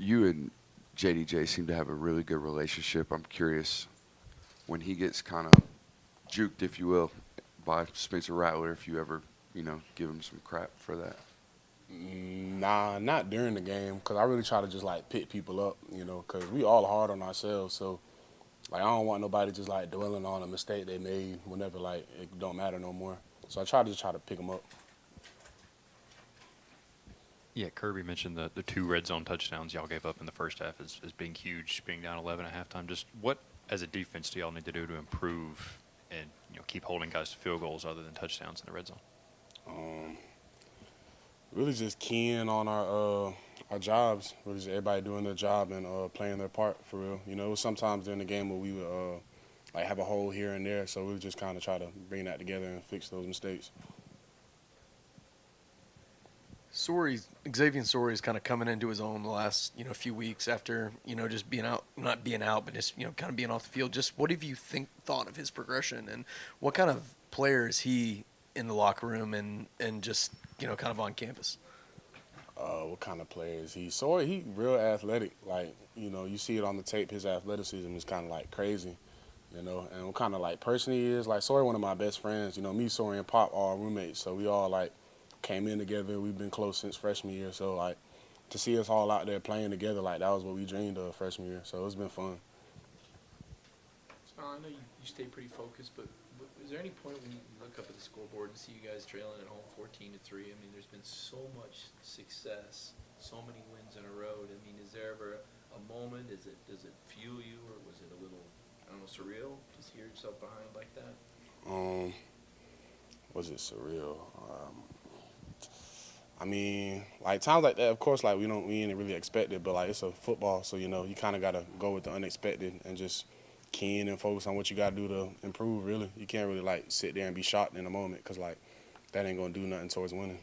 You and JDJ seem to have a really good relationship. I'm curious when he gets kind of juked, if you will, by Spencer Rattler, if you ever, give him some crap for that. Nah, not during the game, because I really try to just, like, pick people up, because we all hard on ourselves. So, like, I don't want nobody just, like, dwelling on a mistake they made whenever, like, it don't matter no more. So I try to pick them up. Yeah, Kirby mentioned the two red zone touchdowns y'all gave up in the first half as being huge, being down 11 at halftime. Just what, as a defense, do y'all need to do to improve and keep holding guys to field goals other than touchdowns in the red zone? Um, Really just keying on our jobs. Really just everybody doing their job and playing their part for real. It was sometimes during the game where we would like have a hole here and there, so we just kind of try to bring that together and fix those mistakes. Xavian Sorey is kind of coming into his own the last few weeks after just being out, not being out, but just kind of being off the field. Just what have you thought of his progression, and what kind of player is he in the locker room and just kind of on campus? What kind of player is he? Sorry, he real athletic. Like you see it on the tape. His athleticism is kind of like crazy. And what kind of like person he is. Like Sorry, one of my best friends. Me, Sorry, and Pop are roommates, so we all like came in together. We've been close since freshman year. So like to see us all out there playing together, like that was what we dreamed of freshman year. So it's been fun. Smael, I know you stay pretty focused, but is there any point when you look up at the scoreboard and see you guys trailing at home 14-3? I mean, there's been so much success, so many wins in a row. I mean, is there ever a moment? Does it fuel you, or was it a little, I don't know, surreal to see yourself behind like that? Was it surreal? I mean, like times like that, of course, like we ain't really expect it, but like it's a football, so you kind of gotta go with the unexpected and just key in and focus on what you gotta do to improve. Really, you can't really like sit there and be shocked in a moment because like that ain't gonna do nothing towards winning.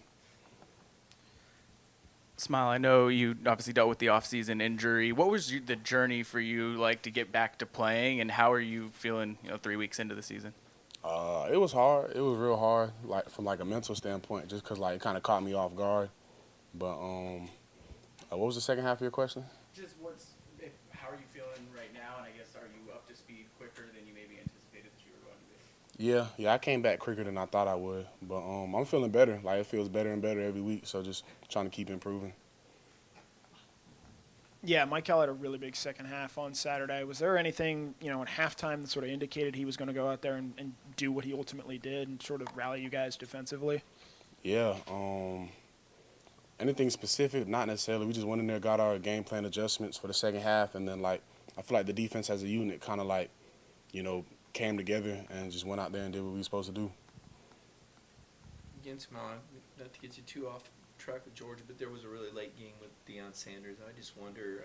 Smael, I know you obviously dealt with the offseason injury. What was the journey for you like to get back to playing, and how are you feeling 3 weeks into the season? It was hard. It was real hard, like from like a mental standpoint, just because like it kind of caught me off guard. But what was the second half of your question? Just how are you feeling right now, and I guess are you up to speed quicker than you maybe anticipated that you were going to be? Yeah, I came back quicker than I thought I would, but I'm feeling better. Like it feels better and better every week. So just trying to keep improving. Yeah, Mike Cal had a really big second half on Saturday. Was there anything, at halftime that sort of indicated he was going to go out there and do what he ultimately did and sort of rally you guys defensively? Yeah. Anything specific? Not necessarily. We just went in there, got our game plan adjustments for the second half, and then like I feel like the defense as a unit kind of like, came together and just went out there and did what we were supposed to do. Again, Smael, not to get you too off track with Georgia, but there was a really late game with Deion Sanders. I just wonder,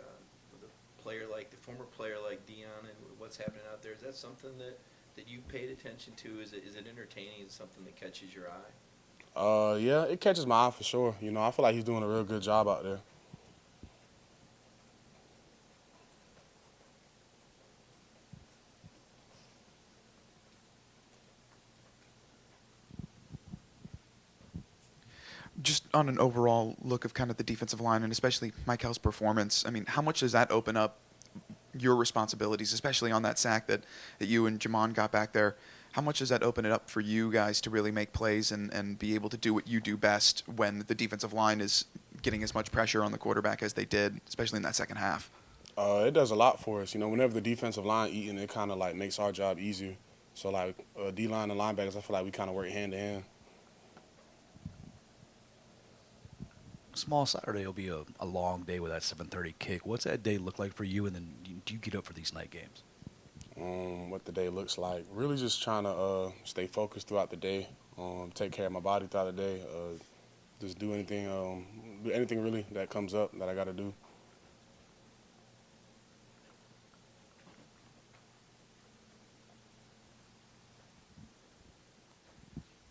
with the former player like Deion, and what's happening out there, is that something that you paid attention to? Is it entertaining? Is it something that catches your eye? Yeah, it catches my eye for sure. I feel like he's doing a real good job out there. Just on an overall look of kind of the defensive line and especially Michael's performance, I mean, how much does that open up your responsibilities, especially on that sack that you and Jamon got back there? How much does that open it up for you guys to really make plays and be able to do what you do best when the defensive line is getting as much pressure on the quarterback as they did, especially in that second half? It does a lot for us. Whenever the defensive line eating, it kind of like makes our job easier. So like D-line and linebackers, I feel like we kind of work hand to hand. Small Saturday will be a long day with that 7:30 kick. What's that day look like for you, and then do you get up for these night games? What the day looks like. Really just trying to stay focused throughout the day, take care of my body throughout the day, just do anything really that comes up that I got to do.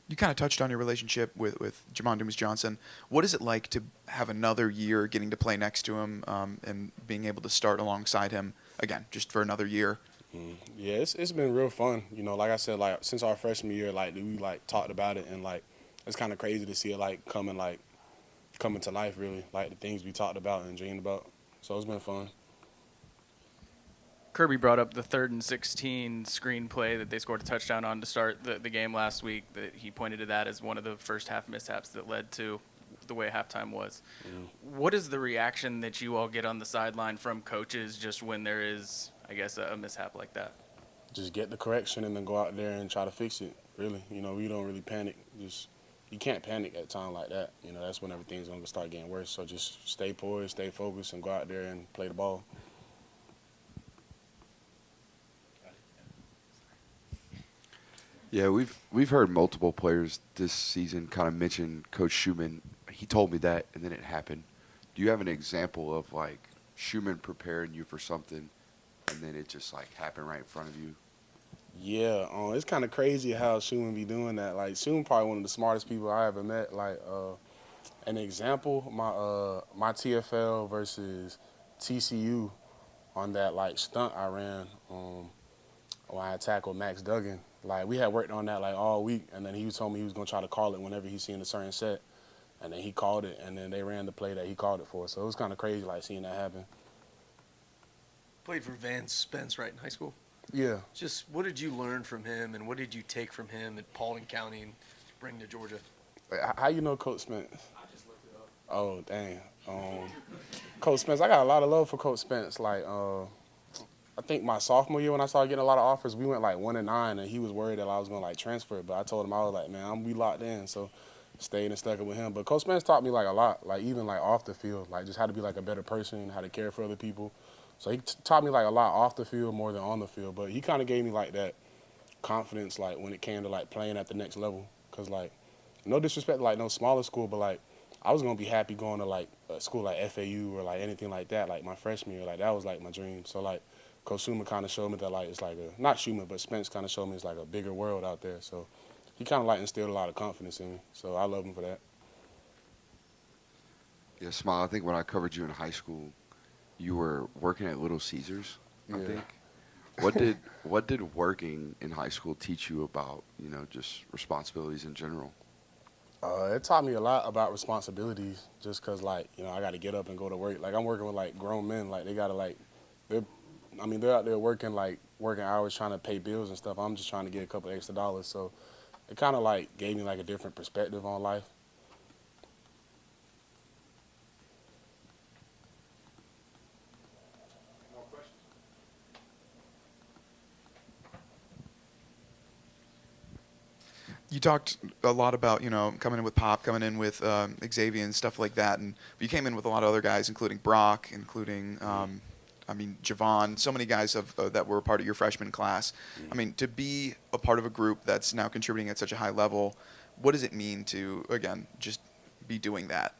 You kind of touched on your relationship with Jamon Dumas-Johnson. What is it like to have another year getting to play next to him and being able to start alongside him, again, just for another year? Yeah, it's been real fun. Like I said, like since our freshman year, like we like talked about it, and like it's kind of crazy to see it like coming to life, really, like the things we talked about and dreamed about. So it's been fun. Kirby brought up the 3rd and 16 screenplay that they scored a touchdown on to start the game last week. That he pointed to that as one of the first half mishaps that led to the way halftime was. What is the reaction that you all get on the sideline from coaches just when there is, I guess, a mishap like that? Just get the correction and then go out there and try to fix it, really. You know, we don't really panic. You can't panic at a time like that. You know, that's when everything's going to start getting worse. So just stay poised, stay focused, and go out there and play the ball. Yeah, we've heard multiple players this season kind of mention Coach Schuman. He told me that, and then it happened. Do you have an example of like Schuman preparing you for something, and then it just like happened right in front of you? Yeah, it's kind of crazy how Schuman be doing that. Like, Schuman probably one of the smartest people I ever met. Like, an example, my TFL versus TCU on that, like, stunt I ran when I tackled Max Duggan. Like, we had worked on that, like, all week, and then he told me he was going to try to call it whenever he seen a certain set. And then he called it, and then they ran the play that he called it for. So it was kind of crazy, like, seeing that happen. Played for Van Spence, right, in high school? Yeah. Just what did you learn from him, and what did you take from him at Paulding County and bring to Georgia? Wait, how you know Coach Spence? I just looked it up. Oh, dang. Coach Spence, I got a lot of love for Coach Spence. Like, I think my sophomore year when I started getting a lot of offers, we went like 1-9, and he was worried that I was going to like transfer. But I told him, I was like, man, we locked in. So stayed and stuck it with him. But Coach Spence taught me like a lot, like even like off the field, like just how to be like a better person, how to care for other people. So he taught me like a lot off the field more than on the field. But he kind of gave me like that confidence, like when it came to like playing at the next level. Cause like, no disrespect to like no smaller school, but like I was gonna be happy going to like a school like FAU or like anything like that. Like my freshman year, like that was like my dream. So like Coach Schuman kind of showed me that like it's like not Schuman, but Spence kind of showed me it's like a bigger world out there. So he kind of like instilled a lot of confidence in me. So I love him for that. Yeah, Smael, I think when I covered you in high school, you were working at Little Caesars, I Yeah. think. What did working in high school teach you about, just responsibilities in general? It taught me a lot about responsibilities just because, like, I got to get up and go to work. Like, I'm working with, like, grown men. Like, they got to, like, they're out there working hours trying to pay bills and stuff. I'm just trying to get a couple extra dollars. So it kind of, like, gave me, like, a different perspective on life. You talked a lot about, coming in with Pop, coming in with Xavian and stuff like that, and you came in with a lot of other guys, including Brock, including, Javon, so many guys that were a part of your freshman class. I mean, to be a part of a group that's now contributing at such a high level, what does it mean to, again, just be doing that?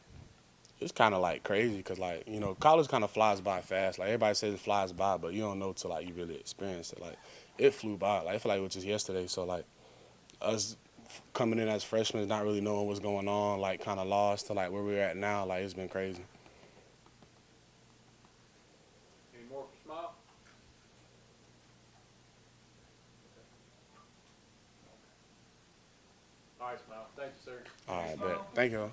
It's kind of, like, crazy because, like, college kind of flies by fast. Like, everybody says it flies by, but you don't know till, like, you really experience it. Like, it flew by. Like, I feel like it was just yesterday. So, like, us coming in as freshmen, not really knowing what's going on, like kind of lost to like where we're at now. Like it's been crazy. Any more for Smael? All right, Smael. Thank you, sir. All right, bet. Thank you.